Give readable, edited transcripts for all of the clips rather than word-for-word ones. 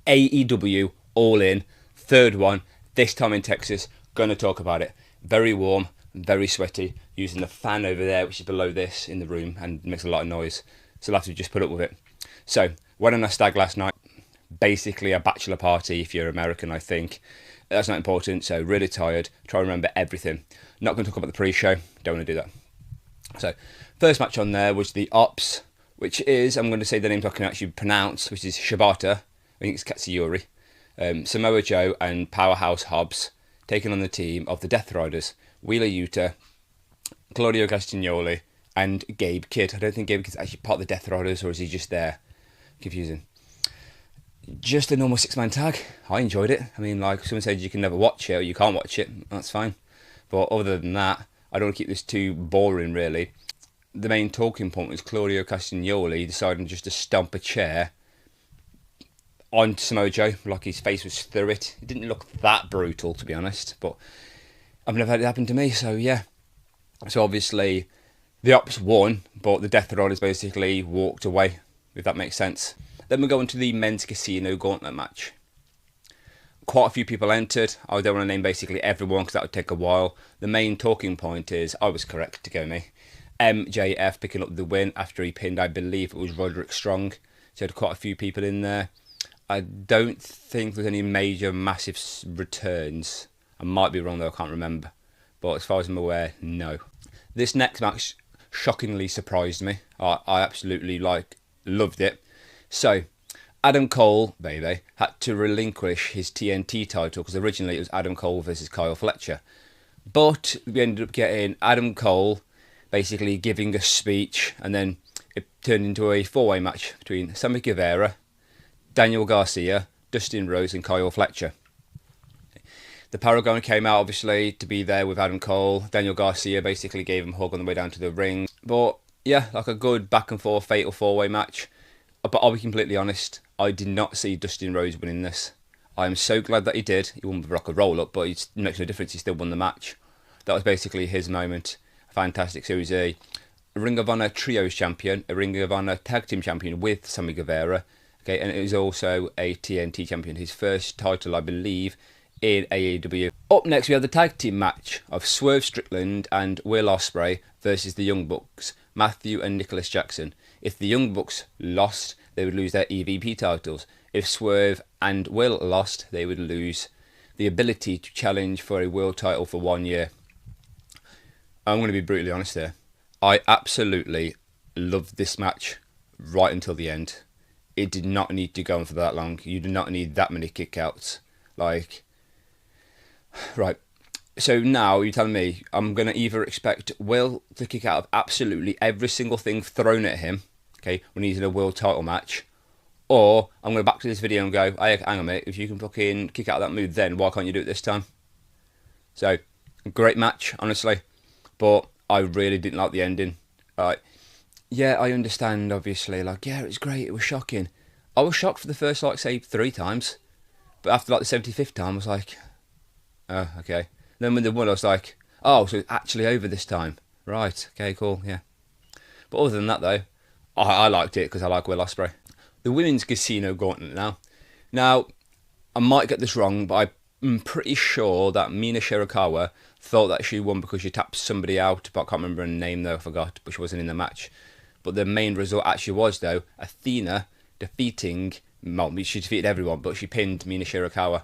AEW All In, third one, this time in Texas. Going to talk about it. Very warm, very sweaty, using the fan over there, which is below this in the room, and makes a lot of noise. So I'll have to just put up with it. So, went on a stag last night. Basically a bachelor party if you're American, I think. That's not important, so really tired. Try to remember everything. Not going to talk about the pre-show. Don't want to do that. So, first match on there was the Ops, which is, I'm going to say the names I can actually pronounce, which is Shibata, I think it's Katsuyori, Samoa Joe and Powerhouse Hobbs, taking on the team of the Death Riders, Wheeler Yuta, Claudio Castagnoli, and Gabe Kidd. I don't think Gabe Kidd's actually part of the Death Riders, or is he just there? Confusing. Just a normal six-man tag. I enjoyed it. I mean, like, someone said you can never watch it, or you can't watch it. That's fine. But other than that, I don't want to keep this too boring, really. The main talking point was Claudio Castagnoli deciding just to stomp a chair on Samoa Joe, like his face was through it. It didn't look that brutal, to be honest, but I've never had it happen to me, so yeah. So obviously, the Ops won, but the Death Riders basically walked away, if that makes sense. Then we go into the men's casino gauntlet match. Quite a few people entered. I don't want to name basically everyone because that would take a while. The main talking point is, I was correct to go me, MJF picking up the win after he pinned, I believe it was Roderick Strong. So had quite a few people in there. I don't think there's any major massive returns. I might be wrong though, I can't remember. But as far as I'm aware, no. This next match shockingly surprised me. I absolutely loved it. So, Adam Cole, baby, had to relinquish his TNT title because originally it was Adam Cole versus Kyle Fletcher. But we ended up getting Adam Cole basically giving a speech, and then it turned into a four-way match between Sammy Guevara, Daniel Garcia, Dustin Rhodes and Kyle Fletcher. The Paragon came out obviously to be there with Adam Cole. Daniel Garcia basically gave him a hug on the way down to the ring. But yeah, like a good back and forth fatal four-way match. But I'll be completely honest, I did not see Dustin Rhodes winning this. I am so glad that he did. He won with like a roll-up, but it makes no difference, he still won the match. That was basically his moment. Fantastic. So he was a Ring of Honor Trios champion, a Ring of Honor Tag Team champion with Sammy Guevara. Okay, and it was also a TNT champion. His first title, I believe, in AEW. Up next, we have the tag team match of Swerve Strickland and Will Ospreay versus the Young Bucks, Matthew and Nicholas Jackson. If the Young Bucks lost, they would lose their EVP titles. If Swerve and Will lost, they would lose the ability to challenge for a world title for 1 year. I'm going to be brutally honest here. I absolutely loved this match right until the end. It did not need to go on for that long. You did not need that many kickouts. Right. So now you're telling me I'm going to either expect Will to kick out of absolutely every single thing thrown at him, okay, when he's in a world title match, or I'm going to back to this video and go, hey, hang on mate, if you can fucking kick out of that move then, why can't you do it this time? So, great match, honestly, but I really didn't like the ending. Yeah, I understand, obviously, yeah, it was great, it was shocking. I was shocked for the first, say, 3 times, but after, the 75th time, I was like, oh, okay. Then when they won, I was like, oh, so it's actually over this time. Right, okay, cool, yeah. But other than that, though, I liked it because I like Will Ospreay. The women's casino gauntlet now. Now, I might get this wrong, but I'm pretty sure that Mina Shirakawa thought that she won because she tapped somebody out, but I can't remember her name, though, I forgot, but she wasn't in the match. But the main result actually was, though, Athena defeating, well, she defeated everyone, but she pinned Mina Shirakawa.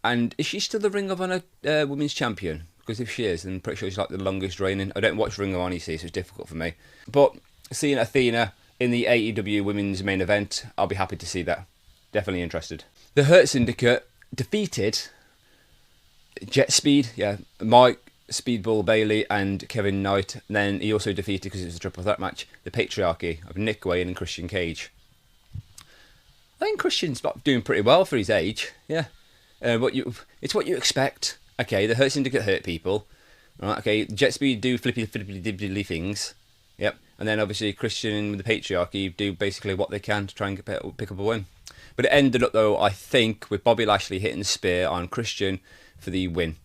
And is she still the Ring of Honor Women's Champion? Because if she is, then I'm pretty sure she's the longest reigning. I don't watch Ring of Honor, you see, so it's difficult for me. But seeing Athena in the AEW Women's main event, I'll be happy to see that. Definitely interested. The Hurt Syndicate defeated Jet Speed, Mike Speedball Bailey and Kevin Knight. And then he also defeated, because it was a triple threat match, the Patriarchy of Nick Wayne and Christian Cage. I think Christian's doing pretty well for his age, yeah. It's what you expect. Okay, the Hurt Syndicate hurt people. Right, okay, Jet Speed do flippy dibbly things. Yep. And then obviously Christian with the Patriarchy do basically what they can to try and pick up a win. But it ended up though, I think, with Bobby Lashley hitting the spear on Christian for the win.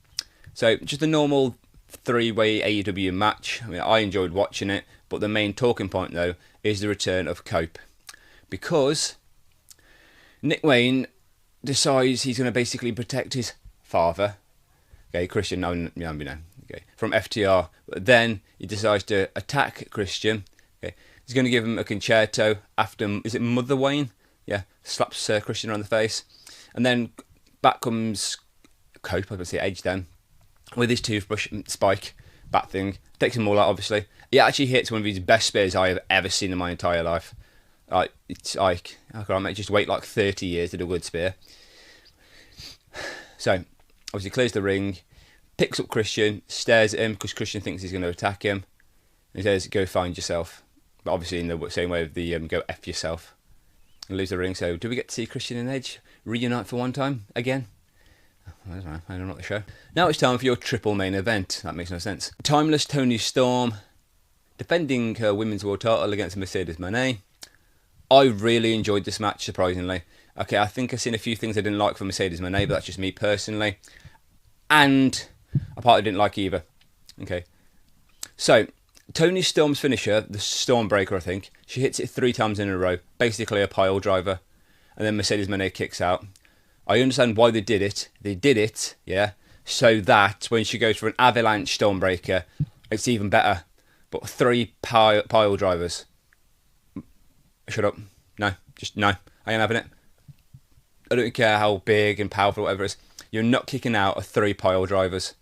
So just a normal 3-way AEW match. I mean, I enjoyed watching it, but the main talking point though is the return of Cope. Because Nick Wayne decides he's going to basically protect his father. Okay, Christian, okay, from FTR. But then he decides to attack Christian. Okay, he's going to give him a concerto after, is it Mother Wayne? Yeah, slaps Christian on the face. And then back comes Cope, I was going to say Edge then, with his toothbrush Spike bat thing. Takes him all out, obviously. He actually hits one of his best spears I have ever seen in my entire life. It's like, I can't just wait like 30 years to do a good spear. So, obviously clears the ring, picks up Christian, stares at him because Christian thinks he's going to attack him. And he says, go find yourself. But obviously in the same way of the go F yourself. And leaves the ring. So, do we get to see Christian and Edge reunite for one time again? I don't know, I'm not the show. Now it's time for your triple main event. That makes no sense. Timeless Toni Storm defending her women's world title against Mercedes Moné. I really enjoyed this match, surprisingly. Okay, I think I've seen a few things I didn't like from Mercedes Moné, but that's just me personally. And a part I didn't like either. Okay. So, Toni Storm's finisher, the Stormbreaker, I think, she hits it 3 times in a row. Basically a pile driver. And then Mercedes Moné kicks out. I understand why they did it. They did it, yeah, so that when she goes for an avalanche Stormbreaker, it's even better. But 3 pile drivers. Shut up. No. Just no. I ain't having it. I don't care how big and powerful, whatever it is. You're not kicking out of 3 pile drivers.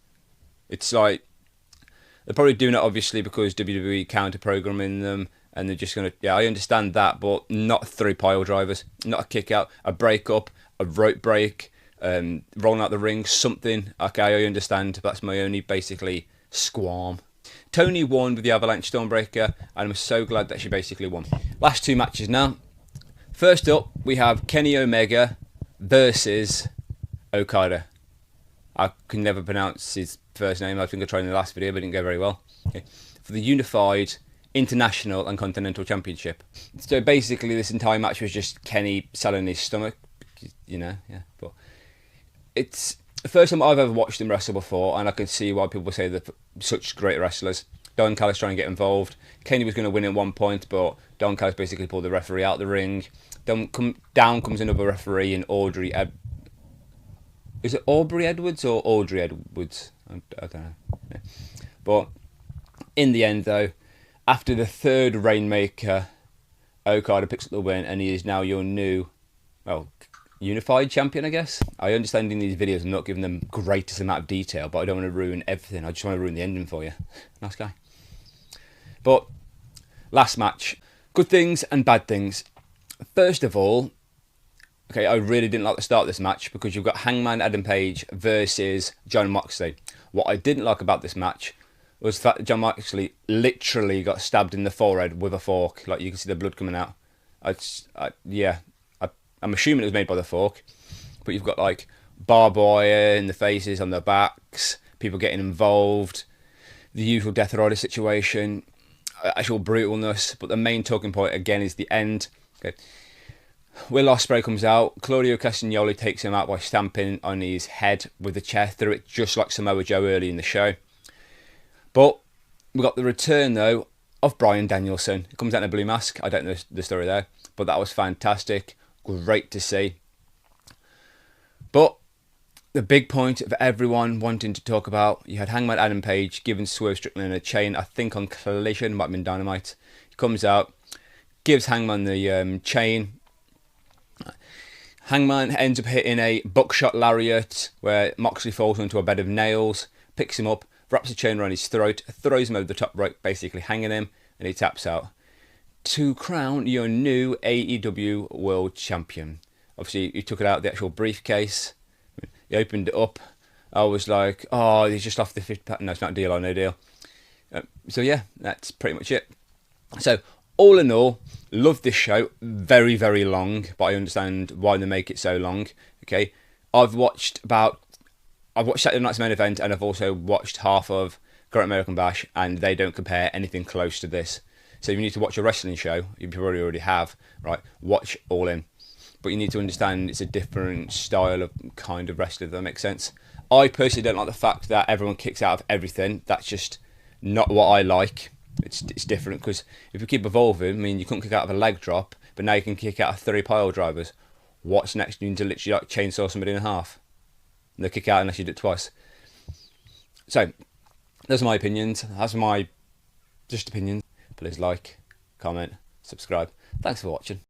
It's like, they're probably doing it obviously because WWE counter-programming them and they're just going to, yeah, I understand that, but not 3 pile drivers. Not a kick out, a break up, a rope break, rolling out the ring, something. Okay, I understand. That's my only, basically, squalm. Toni won with the Avalanche Stormbreaker, and I'm so glad that she basically won. Last 2 matches now. First up, we have Kenny Omega versus Okada. I can never pronounce his first name. I think I tried in the last video, but it didn't go very well. Okay. For the Unified International and Continental Championship. So basically, this entire match was just Kenny selling his stomach. You know, yeah. But it's the first time I've ever watched him wrestle before, and I can see why people say they're such great wrestlers. Don Callis trying to get involved. Kenny was going to win at one point, but Don Callis basically pulled the referee out of the ring. Down comes another referee in Audrey. Is it Aubrey Edwards or Audrey Edwards? I don't know. Yeah. But in the end, though, after the 3rd Rainmaker, Okada picks up the win, and he is now your new, well, Unified Champion, I guess. I understand in these videos I'm not giving them greatest amount of detail, but I don't want to ruin everything. I just want to ruin the ending for you. Nice guy. But last match, good things and bad things. First of all, okay, I really didn't like the start of this match because you've got Hangman Adam Page versus Jon Moxley. What I didn't like about this match was the fact that Jon Moxley literally got stabbed in the forehead with a fork. Like, you can see the blood coming out. I'm assuming it was made by the fork. But you've got, like, barbed wire in the faces, on the backs, people getting involved, the usual Death Rider situation, actual brutalness. But the main talking point, again, is the end. Okay. Will Ospreay comes out. Claudio Castagnoli takes him out by stamping on his head with the chair through it, just like Samoa Joe early in the show. But we got the return, though, of Bryan Danielson. He comes out in a blue mask. I don't know the story there, but that was fantastic. Great to see. But the big point of everyone wanting to talk about, you had Hangman Adam Page giving Swerve Strickland a chain, I think on Collision, might have been Dynamite. He comes out, gives Hangman the chain. Hangman ends up hitting a buckshot lariat where Moxley falls onto a bed of nails, picks him up, wraps a chain around his throat, throws him over the top rope, basically hanging him, and he taps out. To crown your new AEW World Champion. Obviously, he took it out of the actual briefcase. He opened it up. I was like, oh, he's just off the 5th pattern. No, it's not Deal or No Deal. So yeah, that's pretty much it. So, all in all, love this show. Very, very long, but I understand why they make it so long. Okay, I've watched Saturday Night's Main Event, and I've also watched half of Great American Bash, and they don't compare anything close to this. So if you need to watch a wrestling show, you probably already have, right? Watch All In. But you need to understand it's a different style of kind of wrestling, if that makes sense. I personally don't like the fact that everyone kicks out of everything. That's just not what I like. It's different, because if you keep evolving, I mean, you couldn't kick out of a leg drop, but now you can kick out of 3 pile drivers. what's next? You need to literally like chainsaw somebody in half. And they'll kick out unless you do it twice. So, those are my opinions. That's my just opinions. Please like, comment, subscribe. Thanks for watching.